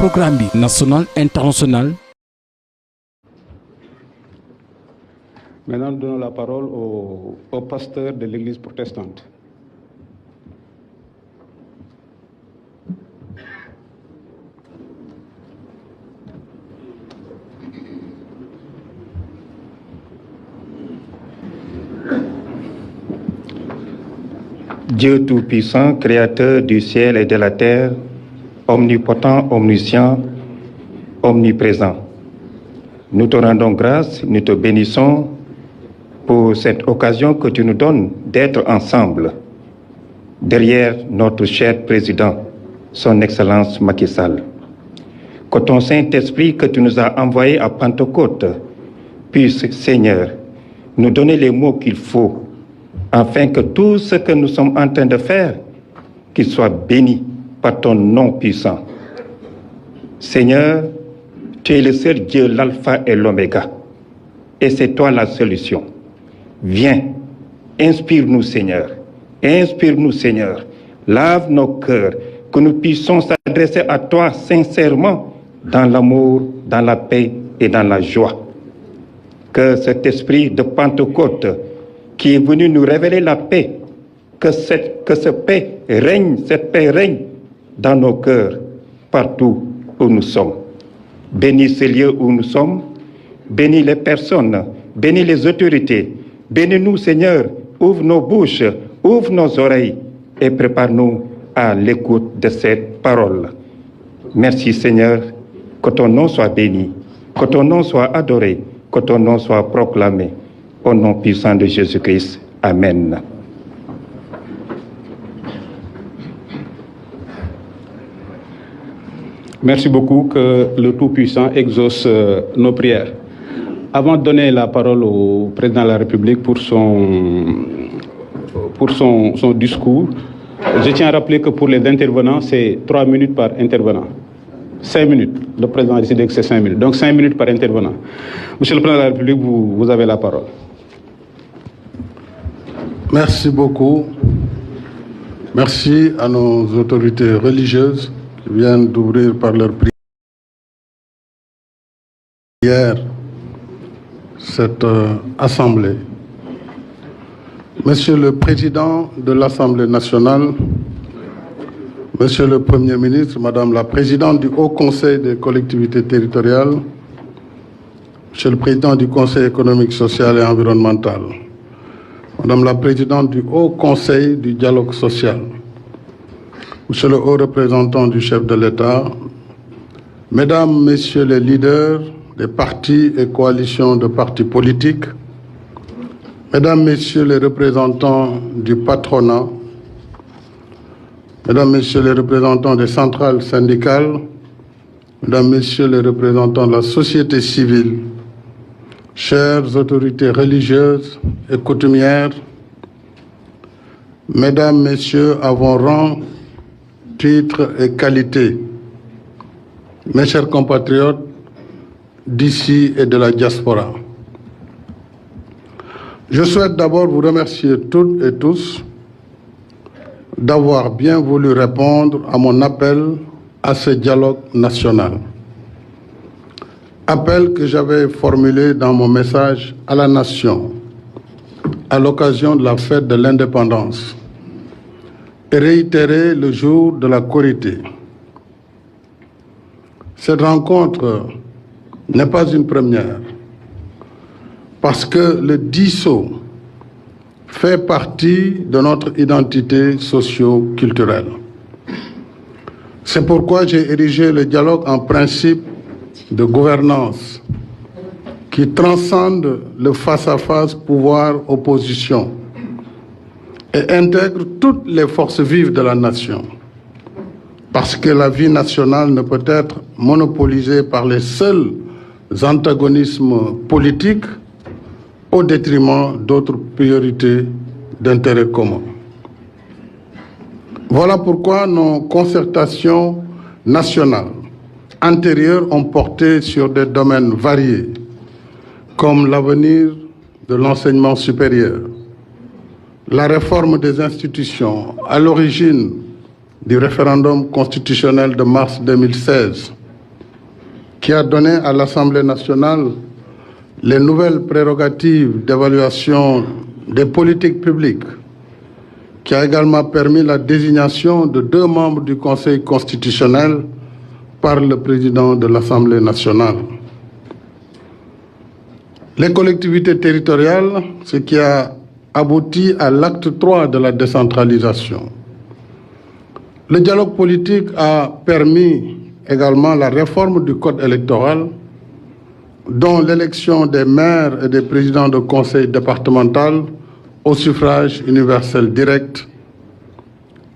programme national international. Maintenant, nous donnons la parole au pasteur de l'Église protestante. Dieu Tout-Puissant, Créateur du ciel et de la terre, omnipotent, omniscient, omniprésent. Nous te rendons grâce, nous te bénissons pour cette occasion que tu nous donnes d'être ensemble derrière notre cher président, son Excellence Macky Sall. Que ton Saint-Esprit que tu nous as envoyé à Pentecôte puisse, Seigneur, nous donner les mots qu'il faut afin que tout ce que nous sommes en train de faire, qu'il soit béni par ton nom puissant. Seigneur, tu es le seul Dieu, l'alpha et l'oméga, et c'est toi la solution. Viens, inspire-nous, Seigneur, lave nos cœurs, que nous puissions s'adresser à toi sincèrement, dans l'amour, dans la paix et dans la joie. Que cet esprit de Pentecôte qui est venu nous révéler la paix, que cette paix règne dans nos cœurs, partout où nous sommes. Bénis ces lieux où nous sommes, bénis les personnes, bénis les autorités, bénis-nous, Seigneur, ouvre nos bouches, ouvre nos oreilles et prépare-nous à l'écoute de cette parole. Merci, Seigneur, que ton nom soit béni, que ton nom soit adoré, que ton nom soit proclamé. Au nom puissant de Jésus-Christ. Amen. Merci beaucoup, que le Tout-Puissant exauce nos prières. Avant de donner la parole au président de la République pour son discours, je tiens à rappeler que pour les intervenants, c'est 3 minutes par intervenant. 5 minutes. Le président a décidé que c'est 5 minutes. Donc 5 minutes par intervenant. Monsieur le président de la République, vous avez la parole. Merci beaucoup. Merci à nos autorités religieuses qui viennent d'ouvrir par leur prière cette assemblée. Monsieur le Président de l'Assemblée nationale, Monsieur le Premier ministre, Madame la Présidente du Haut Conseil des collectivités territoriales, Monsieur le Président du Conseil économique, social et environnemental, Madame la Présidente du Haut Conseil du dialogue social, Monsieur le Haut représentant du chef de l'État, Mesdames, Messieurs les leaders des partis et coalitions de partis politiques, Mesdames, Messieurs les représentants du patronat, Mesdames, Messieurs les représentants des centrales syndicales, Mesdames, Messieurs les représentants de la société civile, chères autorités religieuses et coutumières, Mesdames, Messieurs, à vos rangs, titres et qualités, mes chers compatriotes d'ici et de la diaspora, je souhaite d'abord vous remercier toutes et tous d'avoir bien voulu répondre à mon appel à ce dialogue national. Appel que j'avais formulé dans mon message à la nation à l'occasion de la fête de l'indépendance et réitéré le jour de la Korité. Cette rencontre n'est pas une première parce que le diso fait partie de notre identité socio-culturelle. C'est pourquoi j'ai érigé le dialogue en principe de gouvernance qui transcende le face-à-face pouvoir-opposition et intègre toutes les forces vives de la nation. Parce que la vie nationale ne peut être monopolisée par les seuls antagonismes politiques au détriment d'autres priorités d'intérêt commun. Voilà pourquoi nos concertations nationales antérieures ont porté sur des domaines variés, comme l'avenir de l'enseignement supérieur, la réforme des institutions à l'origine du référendum constitutionnel de mars 2016, qui a donné à l'Assemblée nationale les nouvelles prérogatives d'évaluation des politiques publiques, qui a également permis la désignation de 2 membres du Conseil constitutionnel par le président de l'Assemblée nationale. Les collectivités territoriales, ce qui a abouti à l'acte 3 de la décentralisation. Le dialogue politique a permis également la réforme du code électoral, dont l'élection des maires et des présidents de conseil départemental au suffrage universel direct,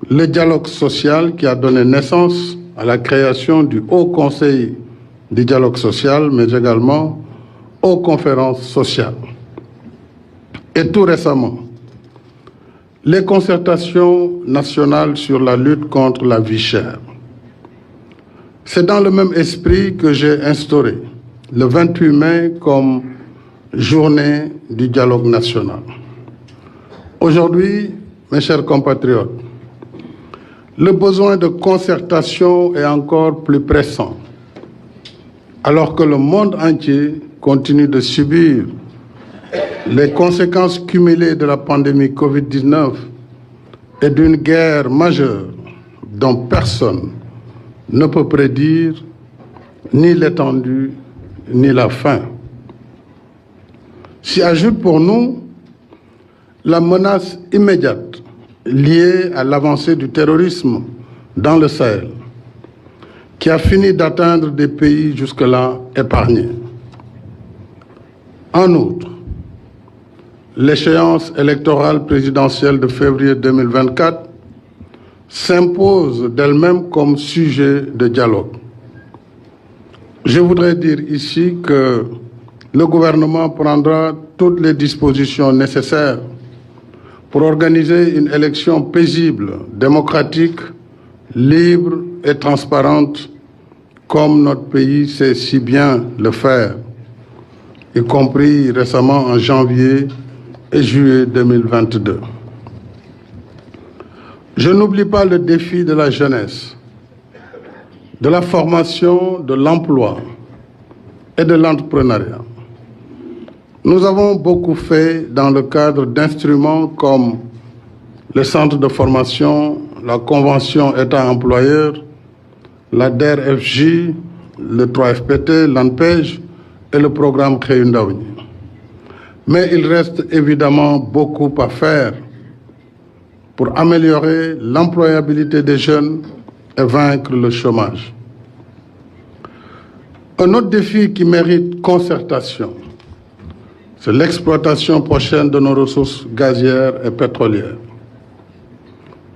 le dialogue social qui a donné naissance à la création du Haut Conseil du dialogue social, mais également aux conférences sociales. Et tout récemment, les concertations nationales sur la lutte contre la vie chère. C'est dans le même esprit que j'ai instauré le 28 mai comme journée du dialogue national. Aujourd'hui, mes chers compatriotes, le besoin de concertation est encore plus pressant, alors que le monde entier continue de subir les conséquences cumulées de la pandémie Covid-19 et d'une guerre majeure dont personne ne peut prédire ni l'étendue ni la fin. S'y ajoute pour nous la menace immédiate liée à l'avancée du terrorisme dans le Sahel, qui a fini d'atteindre des pays jusque-là épargnés. En outre, l'échéance électorale présidentielle de février 2024 s'impose d'elle-même comme sujet de dialogue. Je voudrais dire ici que le gouvernement prendra toutes les dispositions nécessaires pour organiser une élection paisible, démocratique, libre et transparente, comme notre pays sait si bien le faire, y compris récemment en janvier et juillet 2022. Je n'oublie pas le défi de la jeunesse, de la formation, de l'emploi et de l'entrepreneuriat. Nous avons beaucoup fait dans le cadre d'instruments comme le centre de formation, la convention État-employeur, la DER/FJ, le 3FPT, l'ANPEJ et le programme Xëyu Ndaw ñi. Mais il reste évidemment beaucoup à faire pour améliorer l'employabilité des jeunes et vaincre le chômage. Un autre défi qui mérite concertation, c'est l'exploitation prochaine de nos ressources gazières et pétrolières.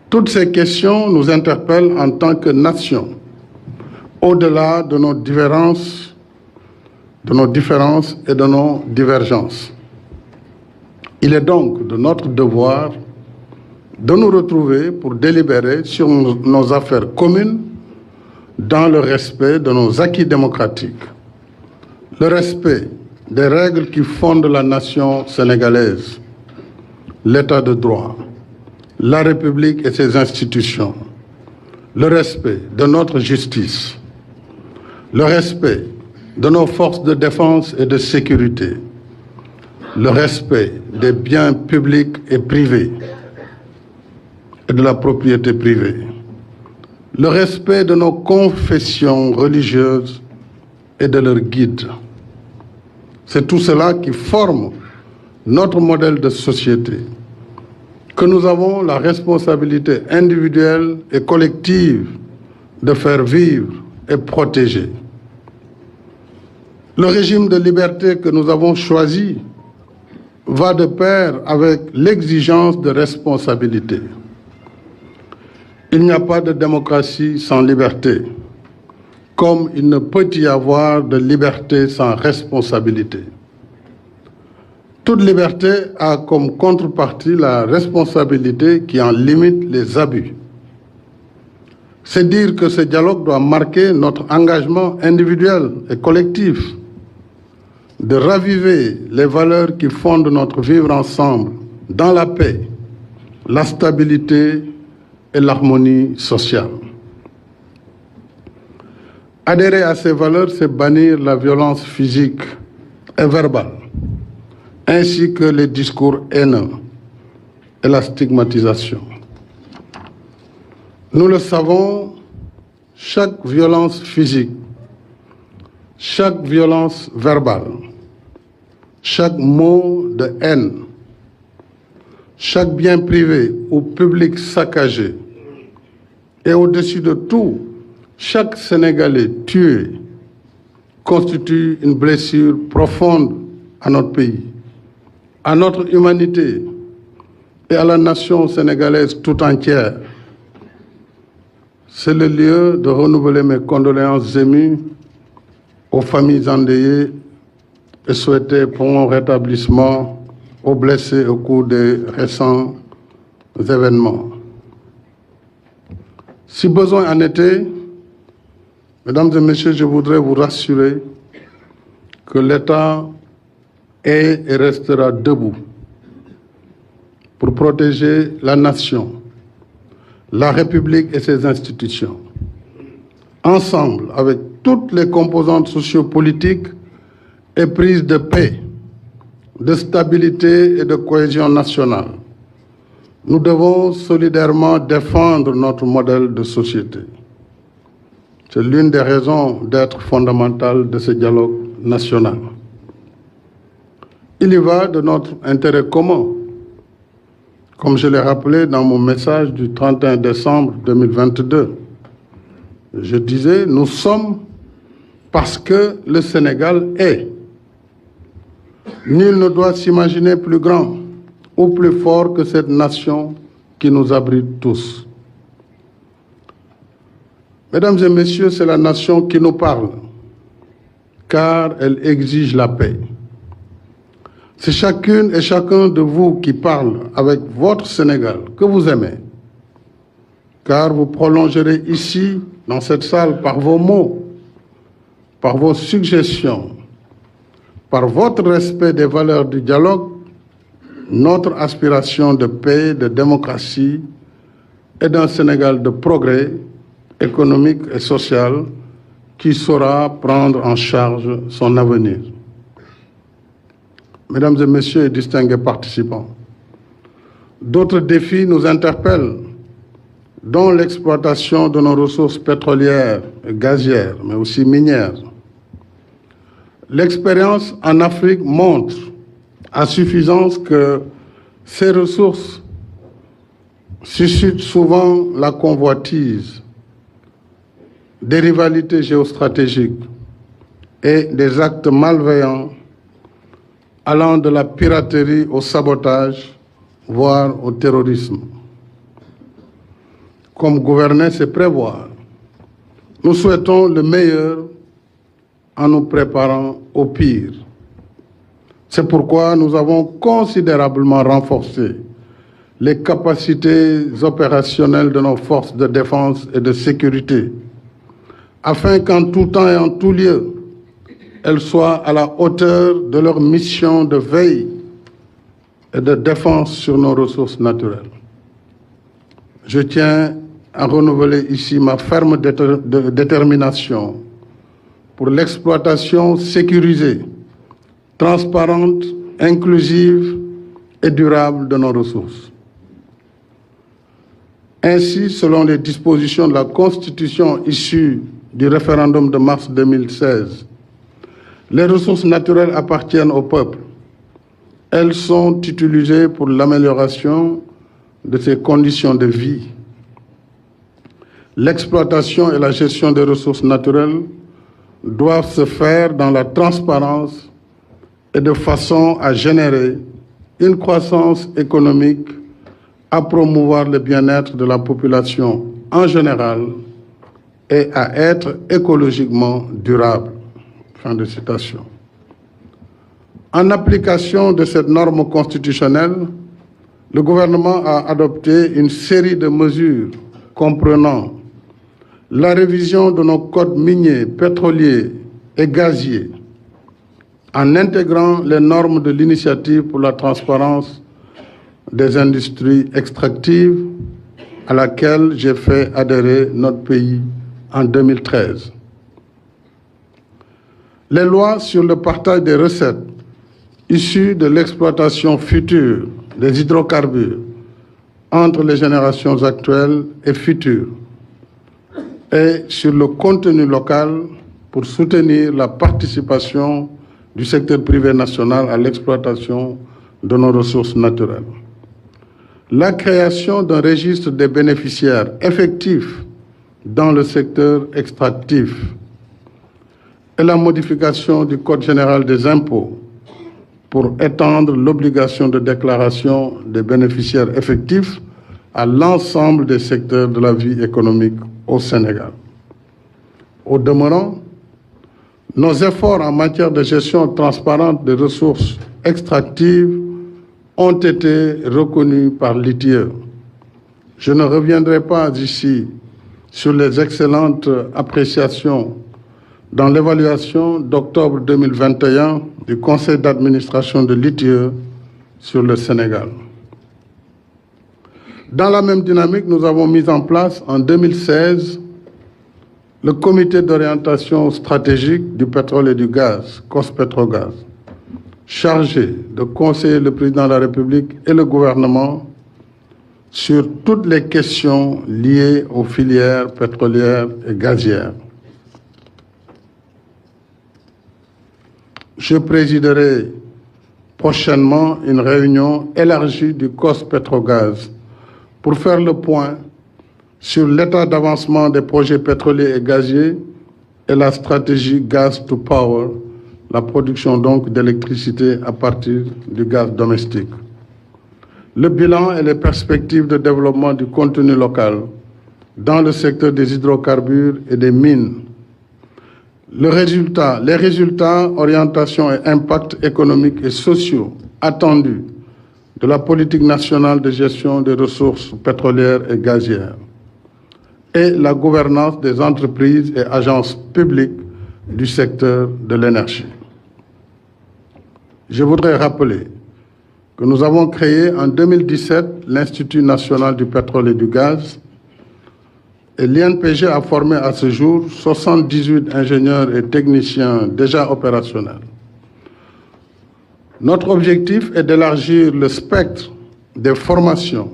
Toutes ces questions nous interpellent en tant que nation, au-delà de nos différences et de nos divergences. Il est donc de notre devoir de nous retrouver pour délibérer sur nos affaires communes dans le respect de nos acquis démocratiques, le respect des règles qui fondent la nation sénégalaise, l'état de droit, la République et ses institutions, le respect de notre justice, le respect de nos forces de défense et de sécurité, le respect des biens publics et privés et de la propriété privée, le respect de nos confessions religieuses et de leurs guides. C'est tout cela qui forme notre modèle de société, que nous avons la responsabilité individuelle et collective de faire vivre et protéger. Le régime de liberté que nous avons choisi va de pair avec l'exigence de responsabilité. Il n'y a pas de démocratie sans liberté, comme il ne peut y avoir de liberté sans responsabilité. Toute liberté a comme contrepartie la responsabilité qui en limite les abus. C'est dire que ce dialogue doit marquer notre engagement individuel et collectif de raviver les valeurs qui fondent notre vivre ensemble dans la paix, la stabilité et l'harmonie sociale. Adhérer à ces valeurs, c'est bannir la violence physique et verbale, ainsi que les discours haineux et la stigmatisation. Nous le savons, chaque violence physique, chaque violence verbale, chaque mot de haine, chaque bien privé ou public saccagé, et au-dessus de tout, chaque Sénégalais tué constitue une blessure profonde à notre pays, à notre humanité et à la nation sénégalaise tout entière. C'est le lieu de renouveler mes condoléances émues aux familles endeuillées et souhaiter prompt rétablissement aux blessés au cours des récents événements. Si besoin en était, Mesdames et Messieurs, je voudrais vous rassurer que l'État est et restera debout pour protéger la nation, la République et ses institutions. Ensemble, avec toutes les composantes sociopolitiques et prises de paix, de stabilité et de cohésion nationale, nous devons solidairement défendre notre modèle de société. C'est l'une des raisons d'être fondamentale de ce dialogue national. Il y va de notre intérêt commun. Comme je l'ai rappelé dans mon message du 31 décembre 2022, je disais, nous sommes parce que le Sénégal est. Nul ne doit s'imaginer plus grand ou plus fort que cette nation qui nous abrite tous. Mesdames et Messieurs, c'est la nation qui nous parle, car elle exige la paix. C'est chacune et chacun de vous qui parle avec votre Sénégal que vous aimez, car vous prolongerez ici, dans cette salle, par vos mots, par vos suggestions, par votre respect des valeurs du dialogue, notre aspiration de paix, de démocratie et d'un Sénégal de progrès économique et social qui saura prendre en charge son avenir. Mesdames et Messieurs et distingués participants, d'autres défis nous interpellent, dont l'exploitation de nos ressources pétrolières et gazières, mais aussi minières. L'expérience en Afrique montre à suffisance que ces ressources suscitent souvent la convoitise, des rivalités géostratégiques et des actes malveillants allant de la piraterie au sabotage, voire au terrorisme. Comme gouverner, c'est prévoir. Nous souhaitons le meilleur en nous préparant au pire. C'est pourquoi nous avons considérablement renforcé les capacités opérationnelles de nos forces de défense et de sécurité, afin qu'en tout temps et en tout lieu, elles soient à la hauteur de leur mission de veille et de défense sur nos ressources naturelles. Je tiens à renouveler ici ma ferme détermination pour l'exploitation sécurisée, transparente, inclusive et durable de nos ressources. Ainsi, selon les dispositions de la Constitution issue du référendum de mars 2016, les ressources naturelles appartiennent au peuple. Elles sont utilisées pour l'amélioration de ses conditions de vie. L'exploitation et la gestion des ressources naturelles doivent se faire dans la transparence et de façon à générer une croissance économique, à promouvoir le bien-être de la population en général et à être écologiquement durable. Fin de citation. En application de cette norme constitutionnelle, le gouvernement a adopté une série de mesures comprenant la révision de nos codes miniers, pétroliers et gaziers, en intégrant les normes de l'initiative pour la transparence des industries extractives à laquelle j'ai fait adhérer notre pays en 2013. Les lois sur le partage des recettes issues de l'exploitation future des hydrocarbures entre les générations actuelles et futures et sur le contenu local pour soutenir la participation du secteur privé national à l'exploitation de nos ressources naturelles. La création d'un registre des bénéficiaires effectifs dans le secteur extractif et la modification du Code général des impôts pour étendre l'obligation de déclaration des bénéficiaires effectifs à l'ensemble des secteurs de la vie économique au Sénégal. Au demeurant, nos efforts en matière de gestion transparente des ressources extractives ont été reconnus par l'ITIE. Je ne reviendrai pas ici sur les excellentes appréciations dans l'évaluation d'octobre 2021 du Conseil d'administration de l'ITIE sur le Sénégal. Dans la même dynamique, nous avons mis en place en 2016 le Comité d'orientation stratégique du pétrole et du gaz, COS-Pétrogaz, chargé de conseiller le président de la République et le gouvernement sur toutes les questions liées aux filières pétrolières et gazières. Je présiderai prochainement une réunion élargie du COS-Pétrogaz pour faire le point sur l'état d'avancement des projets pétroliers et gaziers et la stratégie Gas to Power, la production donc d'électricité à partir du gaz domestique. Le bilan et les perspectives de développement du contenu local dans le secteur des hydrocarbures et des mines. Les résultats, orientations et impacts économiques et sociaux attendus de la politique nationale de gestion des ressources pétrolières et gazières et la gouvernance des entreprises et agences publiques du secteur de l'énergie. Je voudrais rappeler que nous avons créé en 2017 l'Institut national du pétrole et du gaz et l'INPG a formé à ce jour 78 ingénieurs et techniciens déjà opérationnels. Notre objectif est d'élargir le spectre des formations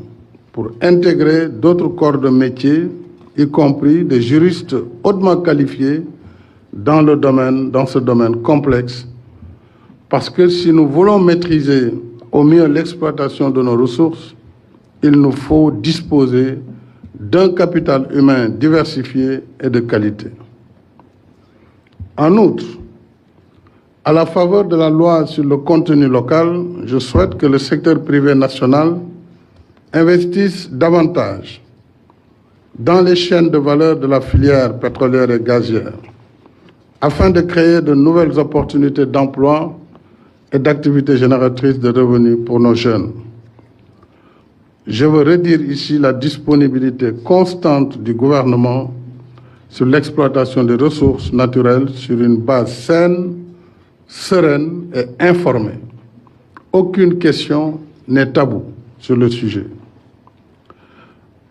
pour intégrer d'autres corps de métier, y compris des juristes hautement qualifiés dans ce domaine complexe, parce que si nous voulons maîtriser au mieux l'exploitation de nos ressources, il nous faut disposer d'un capital humain diversifié et de qualité. En outre, à la faveur de la loi sur le contenu local, je souhaite que le secteur privé national investisse davantage dans les chaînes de valeur de la filière pétrolière et gazière, afin de créer de nouvelles opportunités d'emploi et d'activités génératrices de revenus pour nos jeunes. Je veux redire ici la disponibilité constante du gouvernement sur l'exploitation des ressources naturelles sur une base saine, sereine et informée. Aucune question n'est taboue sur le sujet.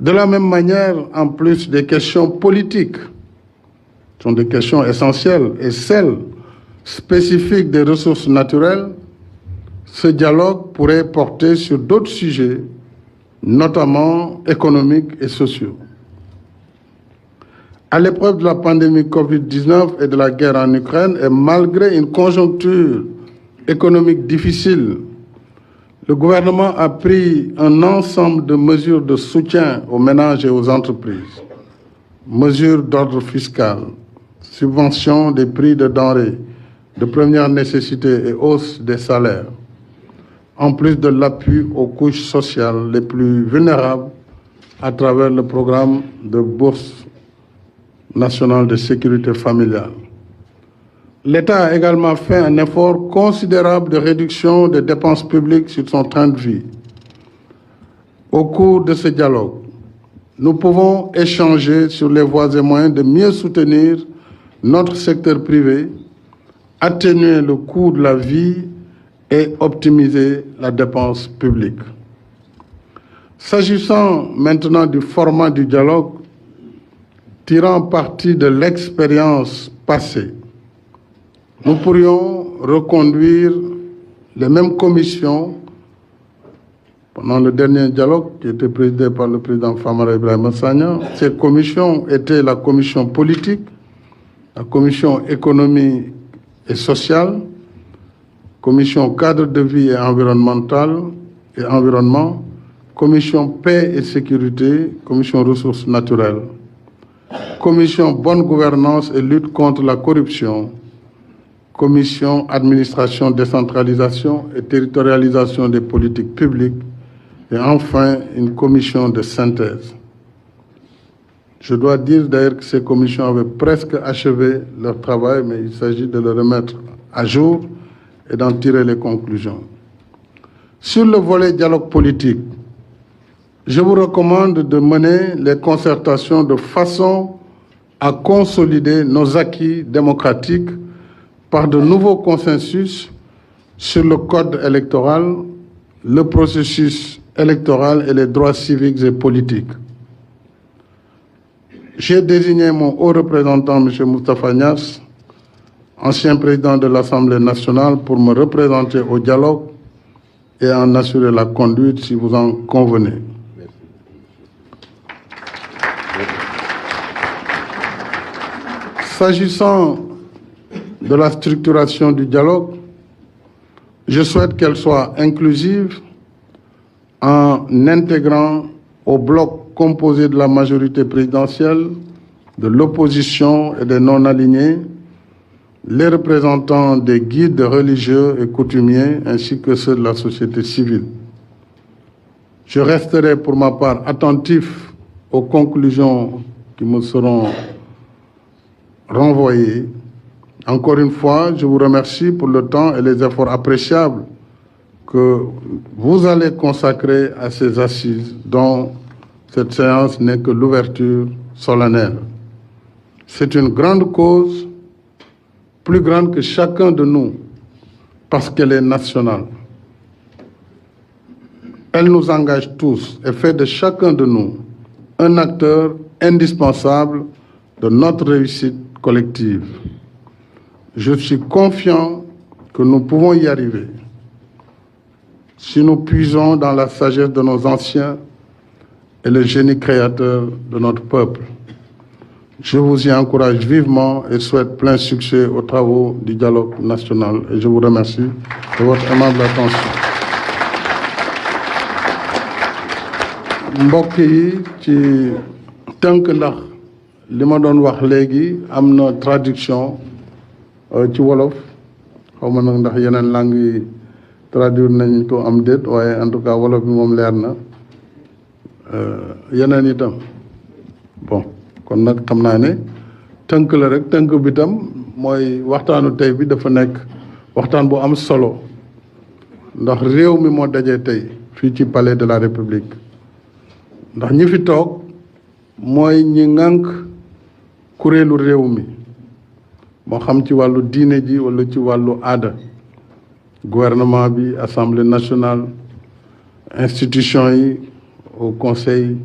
De la même manière, en plus des questions politiques, sont des questions essentielles, et celles spécifiques des ressources naturelles, ce dialogue pourrait porter sur d'autres sujets, notamment économiques et sociaux. À l'épreuve de la pandémie Covid-19 et de la guerre en Ukraine, et malgré une conjoncture économique difficile, le gouvernement a pris un ensemble de mesures de soutien aux ménages et aux entreprises, mesures d'ordre fiscal, subvention des prix de denrées de première nécessité et hausse des salaires, en plus de l'appui aux couches sociales les plus vulnérables à travers le programme de bourse nationale de sécurité familiale. L'État a également fait un effort considérable de réduction des dépenses publiques sur son train de vie. Au cours de ce dialogue, nous pouvons échanger sur les voies et moyens de mieux soutenir notre secteur privé, atténuer le coût de la vie et optimiser la dépense publique. S'agissant maintenant du format du dialogue, tirant parti de l'expérience passée, nous pourrions reconduire les mêmes commissions pendant le dernier dialogue qui était présidé par le président Famara Ibrahima Sagna. Ces commissions étaient la commission politique, la commission économie et sociale, commission cadre de vie et environnemental et environnement, commission paix et sécurité, commission ressources naturelles, commission bonne gouvernance et lutte contre la corruption, commission administration, décentralisation et territorialisation des politiques publiques, et enfin une commission de synthèse. Je dois dire d'ailleurs que ces commissions avaient presque achevé leur travail, mais il s'agit de le remettre à jour et d'en tirer les conclusions. Sur le volet dialogue politique, je vous recommande de mener les concertations de façon à consolider nos acquis démocratiques par de nouveaux consensus sur le code électoral, le processus électoral et les droits civiques et politiques. J'ai désigné mon haut représentant, M. Moustapha Niasse, ancien président de l'Assemblée nationale, pour me représenter au dialogue et en assurer la conduite si vous en convenez. S'agissant de la structuration du dialogue, je souhaite qu'elle soit inclusive en intégrant au bloc composé de la majorité présidentielle, de l'opposition et des non-alignés, les représentants des guides religieux et coutumiers, ainsi que ceux de la société civile. Je resterai pour ma part attentif aux conclusions qui me seront renvoyées. Encore une fois, je vous remercie pour le temps et les efforts appréciables que vous allez consacrer à ces assises dont cette séance n'est que l'ouverture solennelle. C'est une grande cause, plus grande que chacun de nous, parce qu'elle est nationale. Elle nous engage tous et fait de chacun de nous un acteur indispensable de notre réussite collective. Je suis confiant que nous pouvons y arriver si nous puisons dans la sagesse de nos anciens et le génie créateur de notre peuple. Je vous y encourage vivement et souhaite plein succès aux travaux du dialogue national. Et je vous remercie de votre aimable attention. mbokk yi ci tënk ndax li ma doon wax léegi am na traduction ci wolof xaw ma nag ndax yeneen langue yi traduire nañ ko am déet waaye en tout cas wolof bi moom leer na yeneen itam bon kon nag xam naa ne tënk la rek tënk bi tam mooy waxtaanu tey bi dafa nekk waxtaan bu am solo ndax réew mi moo dajee tey fii ci palais de la République ndax ñi fi toog mooy ñi ŋànk kuréelu réew mi moo xam ci wàllu diine ji wala ci wàllu aada gouvernement bi assemblée nationale institution yi au conseil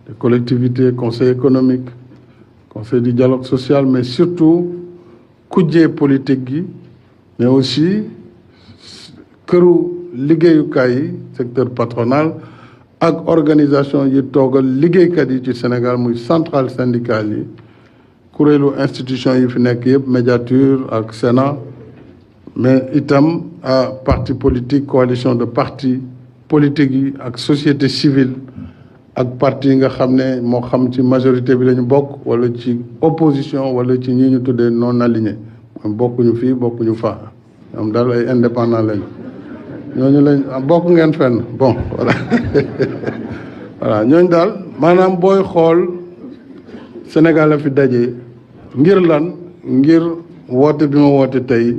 des collectivités conseil économique conseil du dialogue social mais surtout kujjee politique gi mais aussi këru liggéeyukaay yi secteur patronal ak organisation yi toogal liggéeykat yi ci Sénégal muy centrale syndicale yi kuréelu institution yi fi nekk yëpp médiature ak Sénat mais itam à parti politique coalition de partis politique yi ak société civile ak parti yi nga xam ne moo xam ci majorité bi lañu bokk wala ci opposition wala ci ñi ñu tuddee non aligné bokkuñu fii bokkuñu faa ñoom daal ay indépendant lañu ñooñu lañ bokk ngeen fenn bon voilà voilà ñooñu daal maanaam booy xool Sénégal la fi daje ngir lan ngir woote bi ma woote tey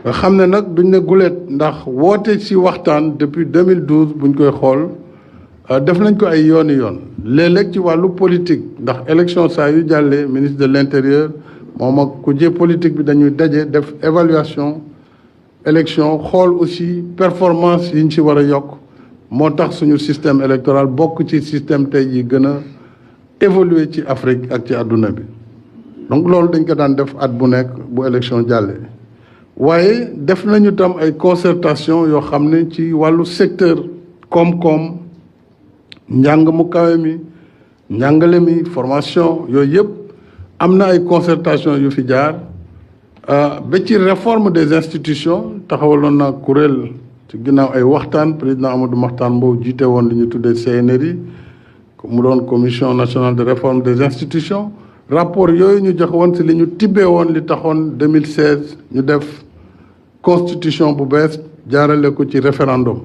nga xam ne nag duñ ne gulet ndax woote ci waxtaan depuis 2012 buñ koy xool def nañ ko ay yooni yoon léeg-léeg ci wàllu politique ndax élection saa yu jàllee ministre de l'intérieur moom ak ku jee politique bi dañuy daje def évaluation élection xool aussi performance yi ñu ci war a yokk moo tax suñu système électoral bokk ci système tey yi gën a évoluer ci Afrique ak ci àdduna bi donc loolu dañ ko daan def at bu nekk bu élection jàllee waaye def nañu tam ay concertation yoo xam ne ci wàllu secteur koom-koom njàng mu kawe mi njàngale mi formation yooyu yëpp am na ay concertation yu fi jaar ba ci réforme des institutions taxawaloon na kuréel ci ginnaaw ay waxtaan président Amadou Mahtar Mbow jiite woon li ñu tuddee CNRI mu doon commission nationale de réforme des institutions rapport yooyu ñu jox woon si li ñu tibbee woon li taxoon 2016 ñu def constitution bu bees jaarale ko ci référendum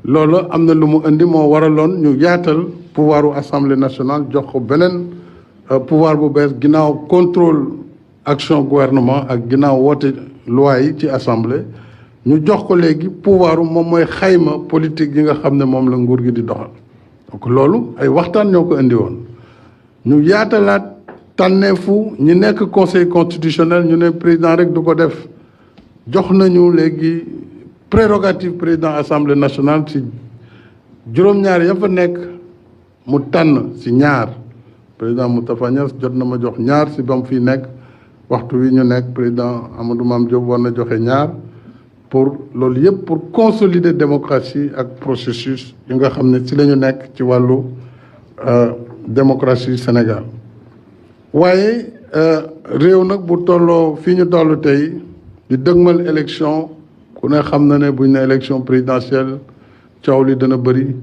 loolu am na lu mu indi moo waraloon ñu yaatal pouvoiru assemblée nationale jox ko beneen pouvoir bu bees ginnaaw contrôle action gouvernement ak ginnaaw woote loi yi ci assemblée ñu jox ko léegi pouvoiru moom mooy xayma politique yi nga xam ne moom la nguur gi di doxal donc loolu ay waxtaan ñoo ko indi woon ñu yaatalaat tànneefu ñi nekk conseil constitutionnel ñu ne président rek du ko def jox nañu léegi prérogative président assemblée nationale ci juróom-ñaar ya fa nekk mu tànn ci ñaar président Moustapha Niasse jot na ma jox ñaar ci ba mu fii nekk waxtu wi ñu nekk président Amadou Mame Diop war na joxe ñaar pour loolu yëpp pour consolider démocratie ak processus yi nga xam ne ci la ñu nekk ci wàllu démocratie Sénégal waaye réew nag bu tolloo fii ñu toll tey di dëgmal élection ku ne xam na ne buñ ne élection présidentielle coow li dana bëri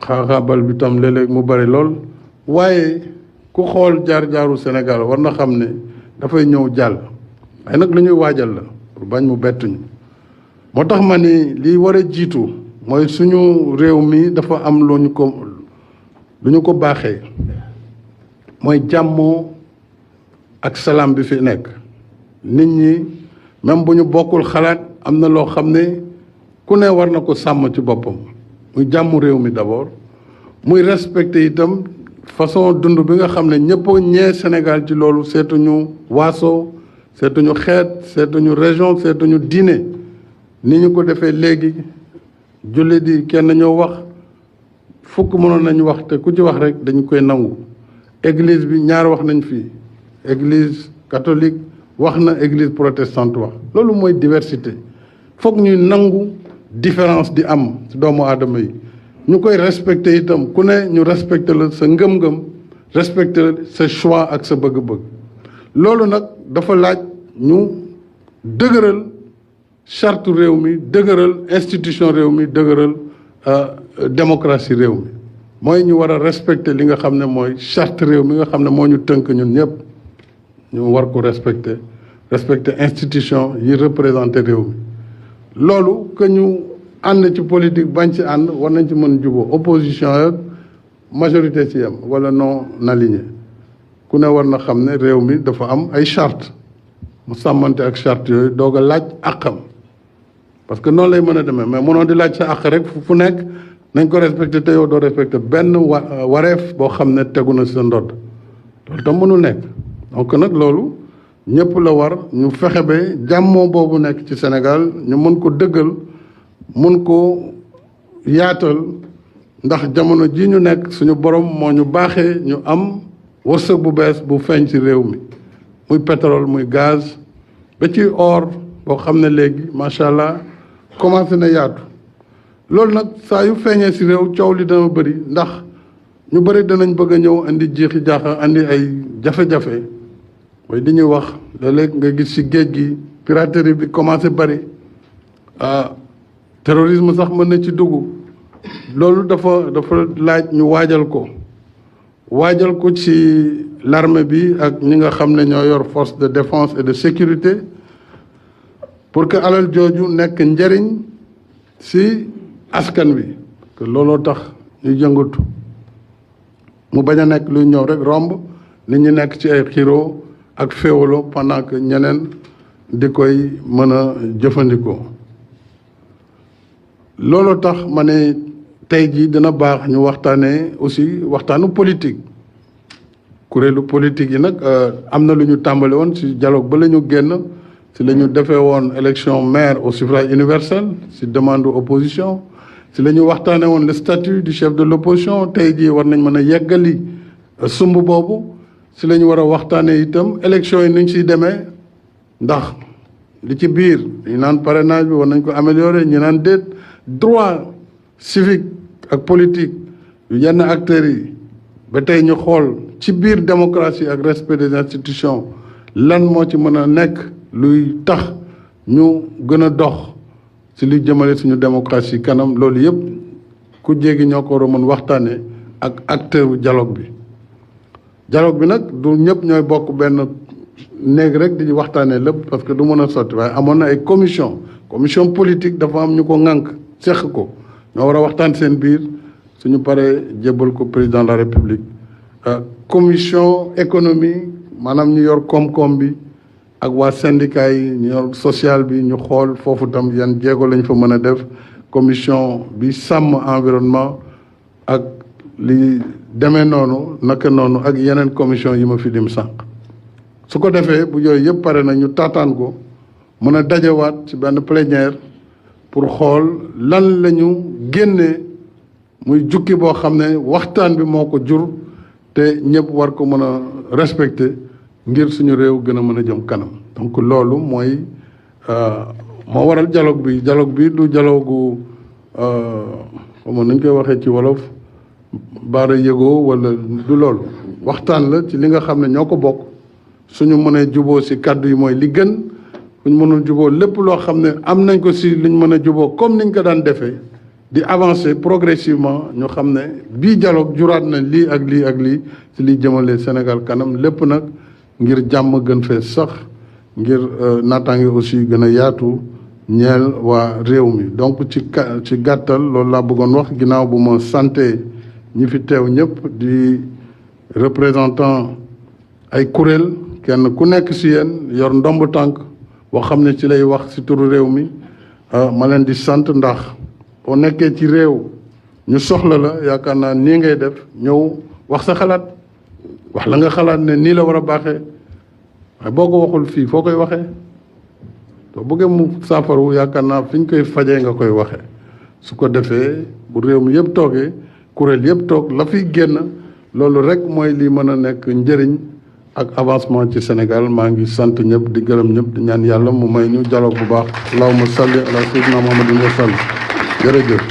xaaxaabal bi tam léeg-léeg mu bëri lool waaye ku xool jaar-jaaru Sénégal war na xam ne dafay ñëw jàll waaye nag lu ñuy waajal la pour bañ mu bettuñu moo tax ma ni li war a jiitu mooy suñu réew mi dafa am lu ñu ko baaxee mooy jàmmoo ak salaam bi fi nekk nit ñi même bu ñu bokkul xalaat am na loo xam ne ku ne war na ko sàmm ci boppam muy jàmm réew mi d'abord muy respecter itam façon dund bi nga xam ne ñëpp ñee Sénégal ci loolu seetuñu waaso seetuñu xeet seetuñu région seetuñu diine ni ñu ko defee léegi jullit di kenn ñoo wax fukk mënoon nañu wax te ku ci wax rek dañu koy nangu église bi ñaar wax nañ fii église catholique wax na église protestante wax loolu mooy diversité foog ñuy nangu différence di am ci doomu aadama yi ñu koy respecté itam ku ne ñu respecté la sa ngëm-ngëm respecté la sa choix ak sa bëgg-bëgg loolu nag dafa laaj ñu dëgëral charte réew mi dëgëral institution réew mi dëgëral démocratie réew mi mooy ñu war a respecté li nga xam ne mooy charte réew mi nga xam ne moo ñu tënk ñun ñëpp ñu war ko respecté institution yi représenté réew mi loolu que ñu ànd ci politique bañ ci ànd war nañ ci mën juboo opposition ak majorité ci yam wala non aligné ku ne war na xam ne réew mi dafa am ay charte mu sàmmante ak charte yooyu doog a laaj àqam parce que noonu lay mën a demee mais mënoo di laaj sa àq rek fu nekk nañ ko respecté te yow doo respecté benn wareef boo xam ne tegu na sa ndodd loolu tam mënul nekk donc nag loolu ñëpp la war ñu fexe ba jàmmoo boobu nekk ci Sénégal ñu mën ko dëggal mën ko yaatal ndax jamono ji ñu nekk suñu borom moo ñu baaxee ñu am wërsëg bu bees bu feeñ ci réew mi muy pétrole muy gaz ba ci or boo xam ne léegi macha allah commencé na yaatu loolu nag saa yu feeñee ci réew coow li dana bëri ndax ñu bëri danañ bëgg a ñëw indi jiixi jaaxa andi ay jafe-jafe mooy di ñuy wax léeg-léeg nga gis ci géej gi piraterie bi commencé bëri terrorisme sax mën na ci dugg loolu dafa laaj ñu waajal ko ci l'armée bi ak ñi nga xam ne ñoo yor force de défense et de sécurité pour que alal jooju nekk njëriñ ci askan wi que looloo tax ñu yëngatu mu bañ a nekk luy ñëw rek romb nit ñi nekk ci ay xiro ak féewalo pendant que ñeneen di koy mën a jëfandikoo looloo tax ma ne tey jii dina baax ñu waxtaanee aussi waxtaanu politique kuréelu politique yi nag am na lu ñu tàmbali woon ci dialogue ba la ñu génn ci la ñu defee woon élection maire au suffrage universel ci demande opposition ci la ñu waxtaanee woon le statut du chef de l'opposition tey jii war nañ mën a yeggali sumb boobu si la ñu war a waxtaanee itam élection yi nuñ siy demee ndax li ci biir ñu naan parrainage bi war nañ ko améliorer ñu naan déet droit civique ak politique yu yenn acteurs yi ba tey ñu xool ci biir démocratie ak respect des institutions lan moo ci mën a nekk luy tax ñu gën a dox si luy jëmale suñu démocratie kanam loolu yëpp ku jéegi ñoo ko war a mën waxtaanee ak acteur dialogue bi nag du ñëpp ñooy bokk benn néeg rek di waxtaanee lépp parce que du mën a sotti waaye amoon na ay commission politique dafa am ñu ko ŋànk seq ko ñoo war a waxtaan seen biir suñu paree jébbal ko président de la république commission économie maanaam ñu yor koom-koom bi ak waa syndicat yi ñu yor social bi ñu xool foofu tam yan jéego lañ fa mën a def commission bi sàmm environnement ak li demee noonu naka noonu ak yeneen commission yi ma fi dim sànq su ko defee bu yooyu yëpp pare na ñu taataan ko mën a dajewaat ci benn plénière pour xool lan la ñu génnee muy jukki boo xam ne waxtaan bi moo ko jur te ñëpp war ko mën a respecter ngir suñu réew gën a mën a jëm kanam donc loolu mooy moo waral dialogue bi du dialogue xam nañ koy waxee ci wolof baara yëgoo wala du loolu waxtaan la ci li nga xam ne ñoo ko bokk suñu mënee juboo si kàddu yi mooy li gën suñu mënul juboo lépp loo xam ne am nañ ko si liñ mën a juboo comme niñ ko daan defee di avancer progressivement ñu xam ne bii dialogue juraat na lii ak lii ak lii si liy jëmale Sénégal kanam lépp nag ngir jàmm gën fee sax ngir naataange aussi gën a yaatu ñeel waa réew mi donc ci gàttal loolu laa bëggoon wax ginnaaw bu ma santé ñi fi teew ñëpp di représentant ay kuréel kenn ku nekk si yéen yor ndomb tànk boo xam ne ci lay wax si turu réew mi ma leen di sant ndax boo nekkee ci réew ñu soxla la yaakaar naa nii ngay def ñëw wax sa xalaat wax la nga xalaat ne nii la war a baaxee waaye boo ko waxul fii foo koy waxee soo bëggee mu saafaru yaakaar naa fi ñu koy fajee nga koy waxee su ko defee bu réew mi yëpp toogee kuréel yëpp toog la fiy génn loolu rek mooy li mën a nekk njëriñ ak avancement ci Sénégal maa ngi sant ñëpp di gërëm ñëpp di ñaan yàlla mu may ñu dialogue bu baax allahumma salli ala sayyidina muhammadin wa sallam jërëjëf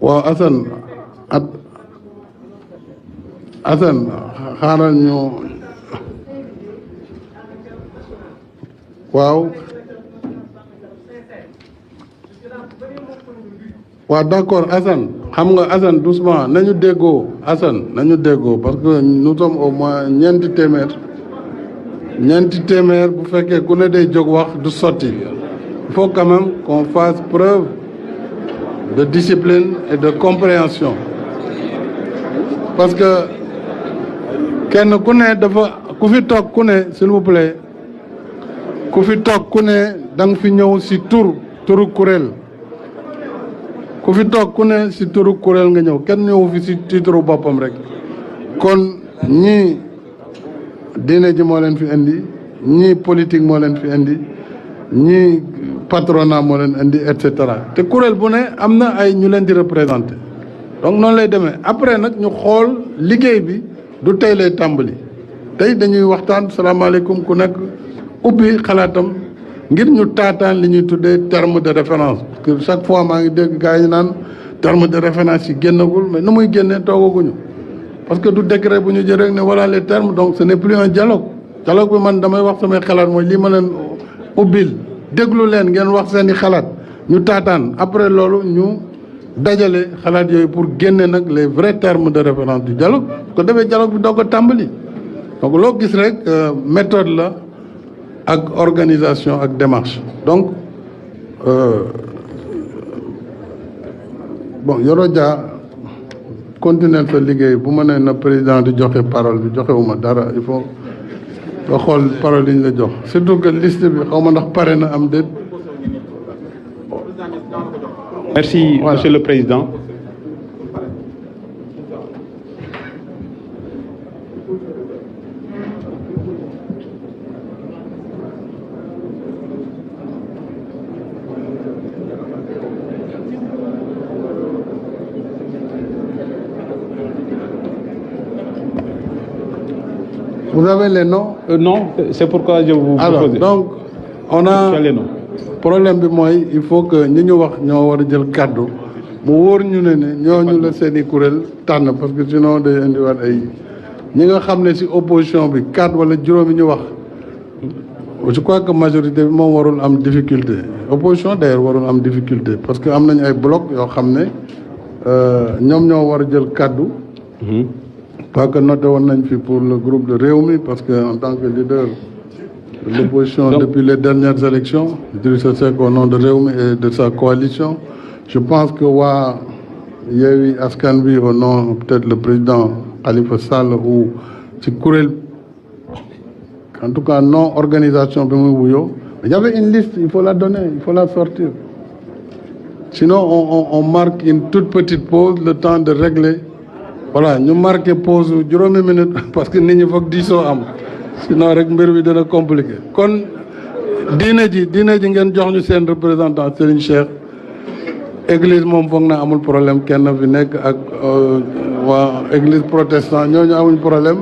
waaw Assane xaaral ñu waaw d'accord Assane xam nga Assane doucement nañu déggoo Assane nañu déggoo parce que nous sommes au moins ñeenti téeméer bu fekkee ku ne day jóg wax du sotti il faut quand même qu'on fasse preuve de discipline et de compréhension parce que kenn ku ne dafa ku fi toog ku ne s'il vous plaît ku fi toog ku ne da nga fi ñëw si turu kuréel ku fi toog ku ne si turu kuréel nga ñëw kenn ñëw fi si turu boppam rek kon ñii diine ji moo leen fi indi ñii politique moo leen fi indi ñii patronat moo leen indi et cetera te kuréel bu ne am na ay ñu leen di représenter donc noonu lay demee après nag ñu xool liggéey bi du tey lay tàmbali tey dañuy waxtaan salaamaaleykum ku nekk ubbi xalaatam ngir ñu taataan li ñuy tuddee terme de référence parce que chaque fois maa ngi dégg gars yi naan terme de référence yi génnagul mais nu muy génnee toogaguñu parce que du décret bu ñu jël rek ne voilà les termes donc ce n'est plus un dialogue bi man damay wax samay xalaat mooy lii ma leen ubbil déglu leen ngeen wax seeni xalaat ñu taataan après loolu ñu dajale xalaat yooyu pour génne nag les vrais termes de référence du dialogue ko defee dialogue bi doo ko tàmbali donc loo gis rek méthode la ak organisation ak démarche donc bon Yoro Dia continuer sa liggéey bu ma nee na président di joxe parole bi joxewuma dara il faut nga xool parole yi ñu la jox surtout que liste bi xaw ma ndax pare na am déet. Merci, voilà. Monsieur le Président. Vous avez les noms? Non, c'est pourquoi je vous alors propose. donc on a les noms. problème bi mooy il faut que ñi ñu wax ñoo war a jël kàddu mu wóor ñu ne ñooñu la seeni kuréel tànn parce que sinon day indiwaat ay ñi nga xam ne ci opposition bi 4 wala juróomi ñu wax je crois que majorité bi moom warul am difficulté opposition d'ailleurs warul am difficulté parce que am nañ ay bloc yoo xam ne ñoom ñoo war a jël kàddu. Pas que noté woon nañ fi pour le groupe de Rewmi parce que en tant que leader de l'opposition depuis les dernières élections, Idrissa Seck au nom de Rewmi et de sa coalition, je pense que waa Yewwi Askan Wi au nom peut-être le président Khalifa Sall ou ci kuréel en tout cas non organisation bi muy wuyoo il y avait une liste, il faut la donner, il faut la sortir. Sinon on marque une toute petite pause, le temps de régler. Voilà ñu marqué pause juróomi minute parce que nit ñi foog diisoo am sinon rek mbir bi dana compliqué kon diine ji ngeen jox ñu seen représentant Serigne Cheikh église moom foog na amul problème kenn fi nekk ak waa église protestant ñooñu amuñ problème